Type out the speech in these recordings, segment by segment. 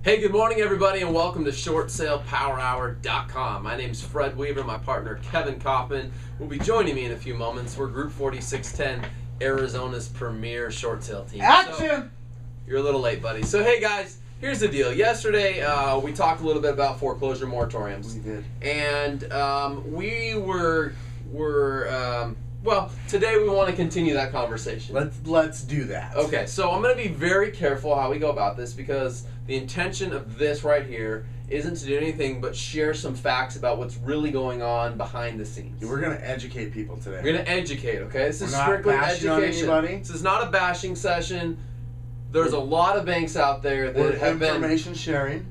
Hey, good morning, everybody, and welcome to ShortSalePowerHour.com. My name's Fred Weaver. My partner, Kevin Kaufman, will be joining me in a few moments. We're Group 4610, Arizona's premier short sale team. Action! So, you're a little late, buddy. So, hey, guys, here's the deal. Yesterday, we talked a little bit about foreclosure moratoriums. We did. And well, today we want to continue that conversation. Let's do that. Okay, so I'm going to be very careful how we go about this because the intention of this right here isn't to do anything but share some facts about what's really going on behind the scenes. We're going to educate people today. We're going to educate, okay? This is We're not strictly bashing on education. anybody. This is not a bashing session. There's a lot of banks out there that have been... Information sharing.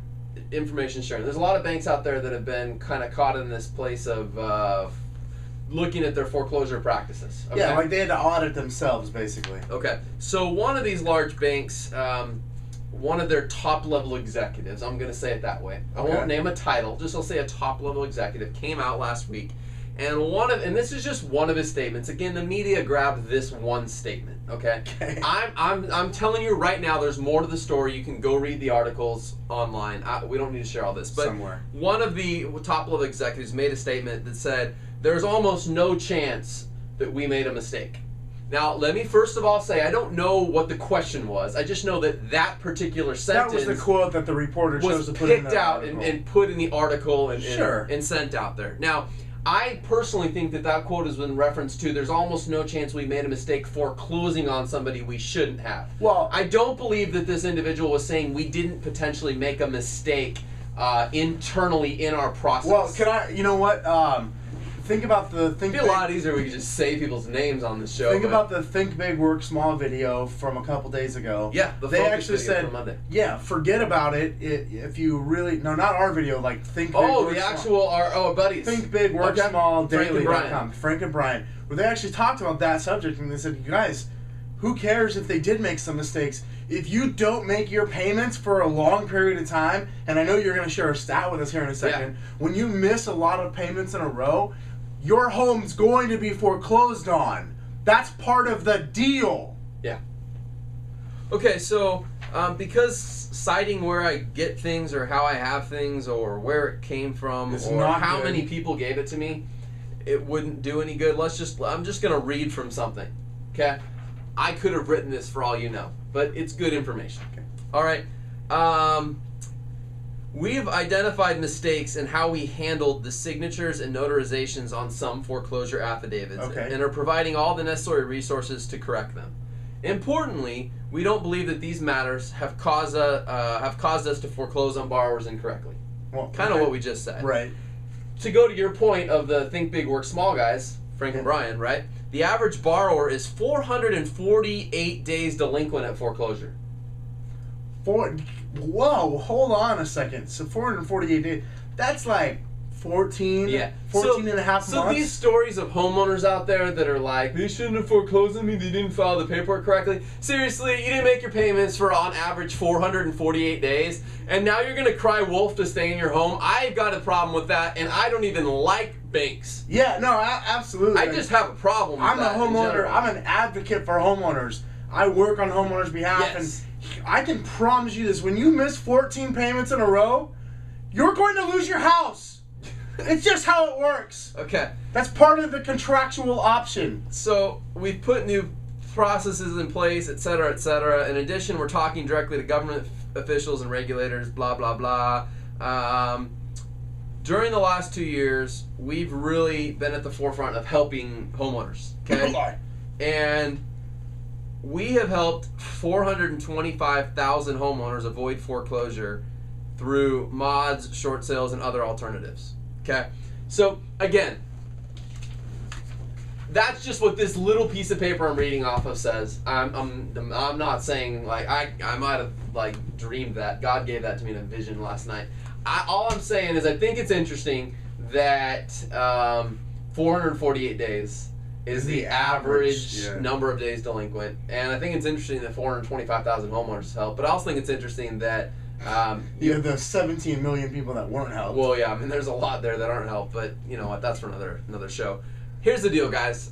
Information sharing. There's a lot of banks out there that have been kind of caught in this place of looking at their foreclosure practices. Okay? Yeah, like they had to audit themselves, basically. Okay, so one of these large banks, one of their top-level executives, I'm going to say it that way. I won't name a title, just I'll say a top-level executive, came out last week, and this is just one of his statements. Again, the media grabbed this one statement. Okay. I'm telling you right now, there's more to the story. You can go read the articles online. We don't need to share all this, but one of the top-level executives made a statement that said, "There's almost no chance that we made a mistake." Now, let me first of all say, I don't know what the question was. I just know that that particular sentence... That was the quote that the reporter chose to put in picked out and put in the article and sent out there. Now, I personally think that that quote is in reference to there's almost no chance we made a mistake foreclosing on somebody we shouldn't have. Well, I don't believe that this individual was saying we didn't potentially make a mistake internally in our process. Well, you know what? Think about the It'd be a lot easier if we could just say people's names on the show. Think about the Think Big, Work Small video from a couple days ago. Yeah, they actually said, from Monday. Yeah, forget about it. If you really, no, not our video, like Think Big, Work Small. Our buddies. Think Big, Work Small, Daily.com. Frank and Brian. Where they actually talked about that subject and they said, you guys, who cares if they did make some mistakes? If you don't make your payments for a long period of time, and I know you're going to share a stat with us here in a second, when you miss a lot of payments in a row, your home's going to be foreclosed on. That's part of the deal. Yeah. Okay, so because citing where I get things or how I have things or where it came from or how many people gave it to me, it wouldn't do any good. I'm just going to read from something. Okay? I could have written this for all you know, but it's good information. Okay. All right. We have identified mistakes in how we handled the signatures and notarizations on some foreclosure affidavits and are providing all the necessary resources to correct them. Importantly, we don't believe that these matters have caused us to foreclose on borrowers incorrectly. Well, kind of what we just said. Right. To go to your point of the Think Big, Work Small guys, Frank and Brian, right? The average borrower is 448 days delinquent at foreclosure. Whoa, hold on a second. So 448 days, that's like 14 and a half months. So these stories of homeowners out there that are like, they shouldn't have foreclosed on me, they didn't file the paperwork correctly. Seriously, you didn't make your payments for on average 448 days, and now you're going to cry wolf to stay in your home? I've got a problem with that, and I don't even like banks. Yeah, no, absolutely. I just have a problem with that. I'm a homeowner. I'm an advocate for homeowners. I work on homeowners' behalf, and I can promise you this, when you miss 14 payments in a row, you're going to lose your house. It's just how it works. Okay. That's part of the contractual option. So we've put new processes in place, et cetera, et cetera. In addition, we're talking directly to government officials and regulators, blah, blah, blah. During the last 2 years, we've really been at the forefront of helping homeowners. Okay? And we have helped 425,000 homeowners avoid foreclosure through mods, short sales, and other alternatives. Okay? So, again, that's just what this little piece of paper I'm reading off of says. I'm not saying, like, I might have, like, dreamed that. God gave that to me in a vision last night. All I'm saying is I think it's interesting that 448 days is the average number of days delinquent. And I think it's interesting that 425,000 homeowners helped. But I also think it's interesting that... the 17 million people that weren't helped. Well, yeah, I mean, there's a lot there that aren't helped. But you know what? That's for another show. Here's the deal, guys.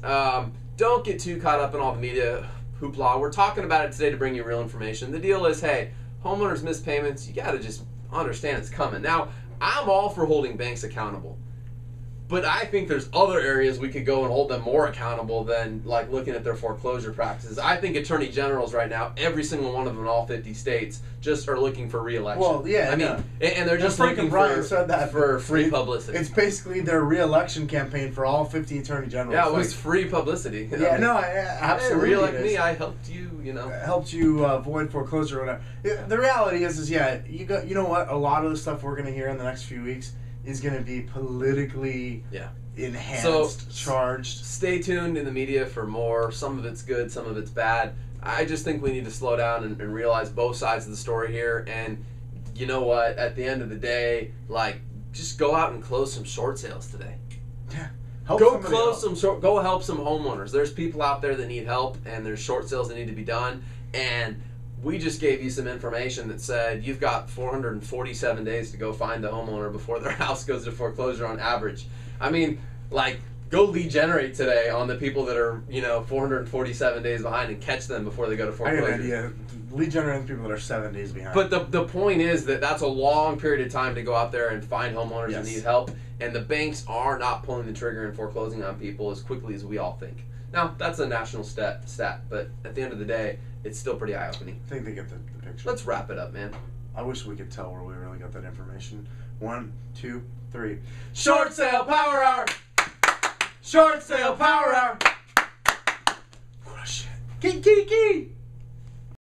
Don't get too caught up in all the media hoopla. We're talking about it today to bring you real information. The deal is, hey, homeowners miss payments, you got to just understand it's coming. Now, I'm all for holding banks accountable. But I think there's other areas we could go and hold them more accountable than like looking at their foreclosure practices. I think attorney generals right now, every single one of them in all 50 states, just are looking for re-election. Well, yeah, I mean, and they're just looking for free publicity. It's basically their re-election campaign for all 50 attorney generals. Yeah, it was free publicity. Yeah, no, absolutely. Hey, re-elect me, I helped you. You know, helped you avoid foreclosure or whatever. The reality is you know what? A lot of the stuff we're gonna hear in the next few weeks is going to be politically enhanced, charged. Stay tuned in the media for more. Some of it's good, some of it's bad. I just think we need to slow down and realize both sides of the story here. And you know what? At the end of the day, like, just go out and close some short sales today. Yeah. Go help some homeowners. There's people out there that need help, and there's short sales that need to be done. And we just gave you some information that said you've got 447 days to go find the homeowner before their house goes to foreclosure on average. I mean, like, go lead generate today on the people that are, 447 days behind and catch them before they go to foreclosure. I got an idea. Lead generate on the people that are 7 days behind. But the point is that's a long period of time to go out there and find homeowners that need help. And the banks are not pulling the trigger and foreclosing on people as quickly as we all think. Now, that's a national stat, but at the end of the day, it's still pretty eye-opening. I think they get the picture. Let's wrap it up, man. I wish we could tell where we really got that information. 1, 2, 3. Short sale power hour! Short sale power hour! Crush it. Key.